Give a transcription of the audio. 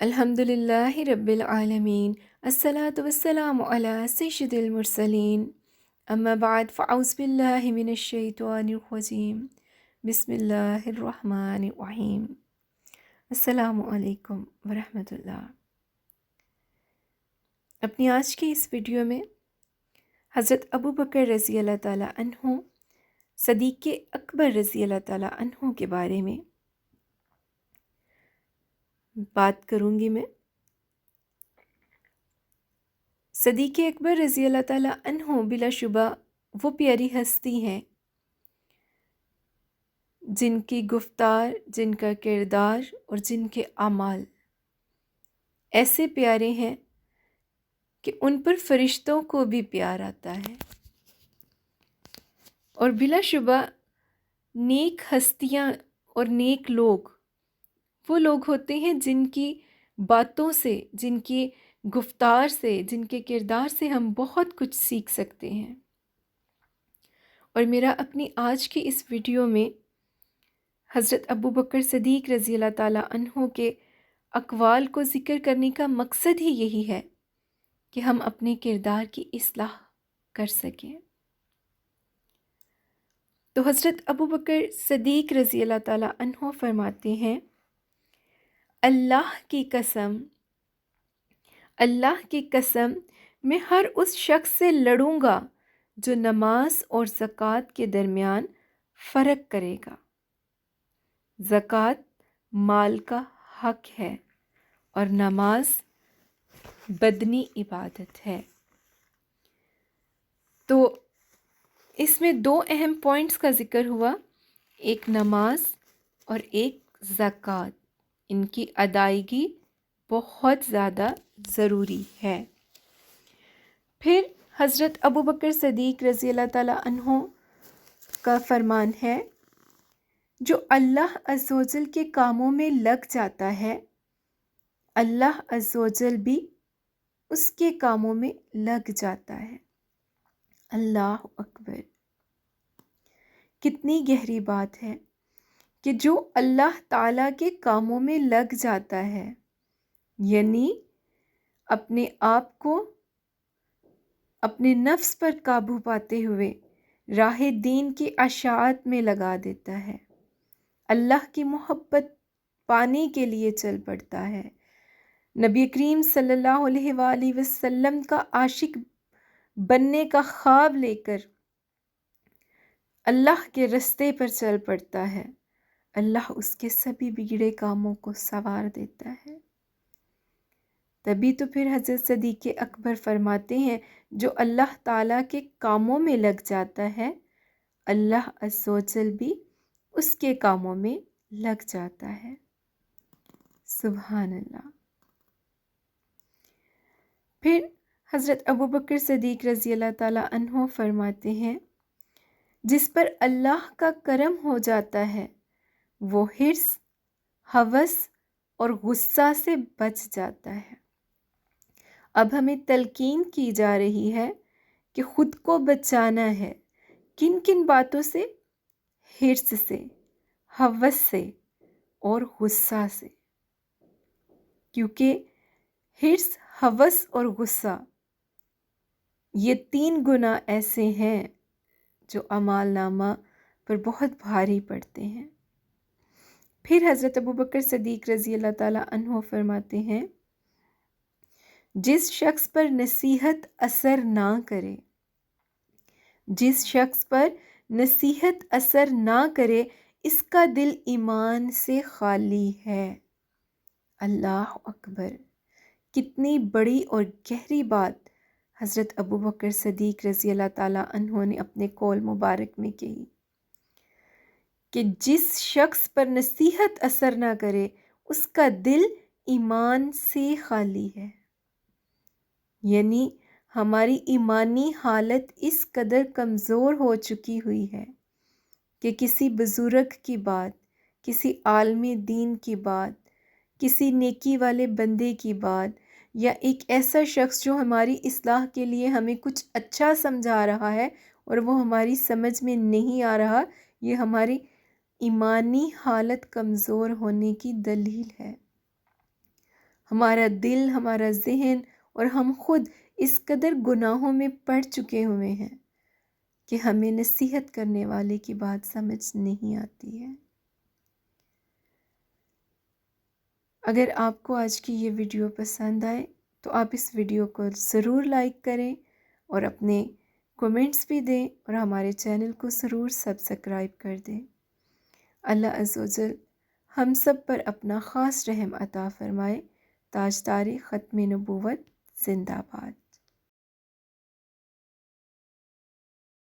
الحمد للہ رب العالمین، الصلاۃ والسلام علی سید المرسلین، اما بعد فاعوذ باللہ من الشیطان الرجیم، بسم اللہ الرحمن الرحیم۔ السلام علیکم ورحمۃ اللہ۔ اپنی آج کی اس ویڈیو میں حضرت ابو بکر رضی اللہ تعالیٰ عنہ، صدیق اکبر رضی اللہ تعالیٰ عنہ کے بارے میں بات کروں گی۔ میں صدیق اکبر رضی اللہ تعالیٰ عنہ بلا شبہ وہ پیاری ہستی ہیں جن کی گفتار، جن کا کردار اور جن کے اعمال ایسے پیارے ہیں کہ ان پر فرشتوں کو بھی پیار آتا ہے۔ اور بلا شبہ نیک ہستیاں اور نیک لوگ وہ لوگ ہوتے ہیں جن کی باتوں سے، جن کی گفتار سے، جن کے کردار سے ہم بہت کچھ سیکھ سکتے ہیں۔ اور میرا اپنی آج کی اس ویڈیو میں حضرت ابو بکر صدیق رضی اللہ تعالیٰ عنہ کے اقوال کو ذکر کرنے کا مقصد ہی یہی ہے کہ ہم اپنے کردار کی اصلاح کر سکیں۔ تو حضرت ابو بکر صدیق رضی اللہ تعالیٰ عنہ فرماتے ہیں، اللہ کی قسم میں ہر اس شخص سے لڑوں گا جو نماز اور زکوٰۃ کے درمیان فرق کرے گا۔ زکوٰۃ مال کا حق ہے اور نماز بدنی عبادت ہے۔ تو اس میں دو اہم پوائنٹس کا ذکر ہوا، ایک نماز اور ایک زکوٰۃ۔ ان کی ادائیگی بہت زیادہ ضروری ہے۔ پھر حضرت ابو بکر صدیق رضی اللہ تعالیٰ عنہ کا فرمان ہے، جو اللہ عز و جل کے کاموں میں لگ جاتا ہے، اللہ عز و جل بھی اس کے کاموں میں لگ جاتا ہے۔ اللہ اکبر! کتنی گہری بات ہے کہ جو اللہ تعالیٰ کے کاموں میں لگ جاتا ہے، یعنی اپنے آپ کو اپنے نفس پر قابو پاتے ہوئے راہ دین کی اشاعت میں لگا دیتا ہے، اللہ کی محبت پانے کے لیے چل پڑتا ہے، نبی کریم صلی اللہ علیہ وآلہ وسلم کا عاشق بننے کا خواب لے کر اللہ کے رستے پر چل پڑتا ہے، اللہ اس کے سبھی بگڑے کاموں کو سنوار دیتا ہے۔ تبھی تو پھر حضرت صدیق اکبر فرماتے ہیں، جو اللہ تعالیٰ کے کاموں میں لگ جاتا ہے، اللہ عز و جل بھی اس کے کاموں میں لگ جاتا ہے۔ سبحان اللہ! پھر حضرت ابو بکر صدیق رضی اللہ تعالیٰ عنہ فرماتے ہیں، جس پر اللہ کا کرم ہو جاتا ہے وہ حرص، ہوس اور غصہ سے بچ جاتا ہے۔ اب ہمیں تلقین کی جا رہی ہے کہ خود کو بچانا ہے، کن کن باتوں سے؟ حرص سے، ہوس سے اور غصہ سے۔ کیونکہ حرص، ہوس اور غصہ یہ تین گناہ ایسے ہیں جو اعمال نامہ پر بہت بھاری پڑتے ہیں۔ پھر حضرت ابو بکر صدیق رضی اللہ تعالیٰ عنہ فرماتے ہیں، جس شخص پر نصیحت اثر نہ کرے، جس شخص پر نصیحت اثر نہ کرے، اس کا دل ایمان سے خالی ہے۔ اللہ اکبر! کتنی بڑی اور گہری بات حضرت ابو بکر صدیق رضی اللہ تعالیٰ عنہ نے اپنے قول مبارک میں کہی کہ جس شخص پر نصیحت اثر نہ کرے اس کا دل ایمان سے خالی ہے۔ یعنی ہماری ایمانی حالت اس قدر کمزور ہو چکی ہوئی ہے کہ کسی بزرگ کی بات، کسی عالم دین کی بات، کسی نیکی والے بندے کی بات، یا ایک ایسا شخص جو ہماری اصلاح کے لیے ہمیں کچھ اچھا سمجھا رہا ہے اور وہ ہماری سمجھ میں نہیں آ رہا، یہ ہماری ایمانی حالت کمزور ہونے کی دلیل ہے۔ ہمارا دل، ہمارا ذہن اور ہم خود اس قدر گناہوں میں پڑ چکے ہوئے ہیں کہ ہمیں نصیحت کرنے والے کی بات سمجھ نہیں آتی ہے۔ اگر آپ کو آج کی یہ ویڈیو پسند آئے تو آپ اس ویڈیو کو ضرور لائک کریں اور اپنے کومنٹس بھی دیں اور ہمارے چینل کو ضرور سبسکرائب کر دیں۔ اللہ عز و جل ہم سب پر اپنا خاص رحم عطا فرمائے۔ تاجدار ختم نبوت زندہ باد۔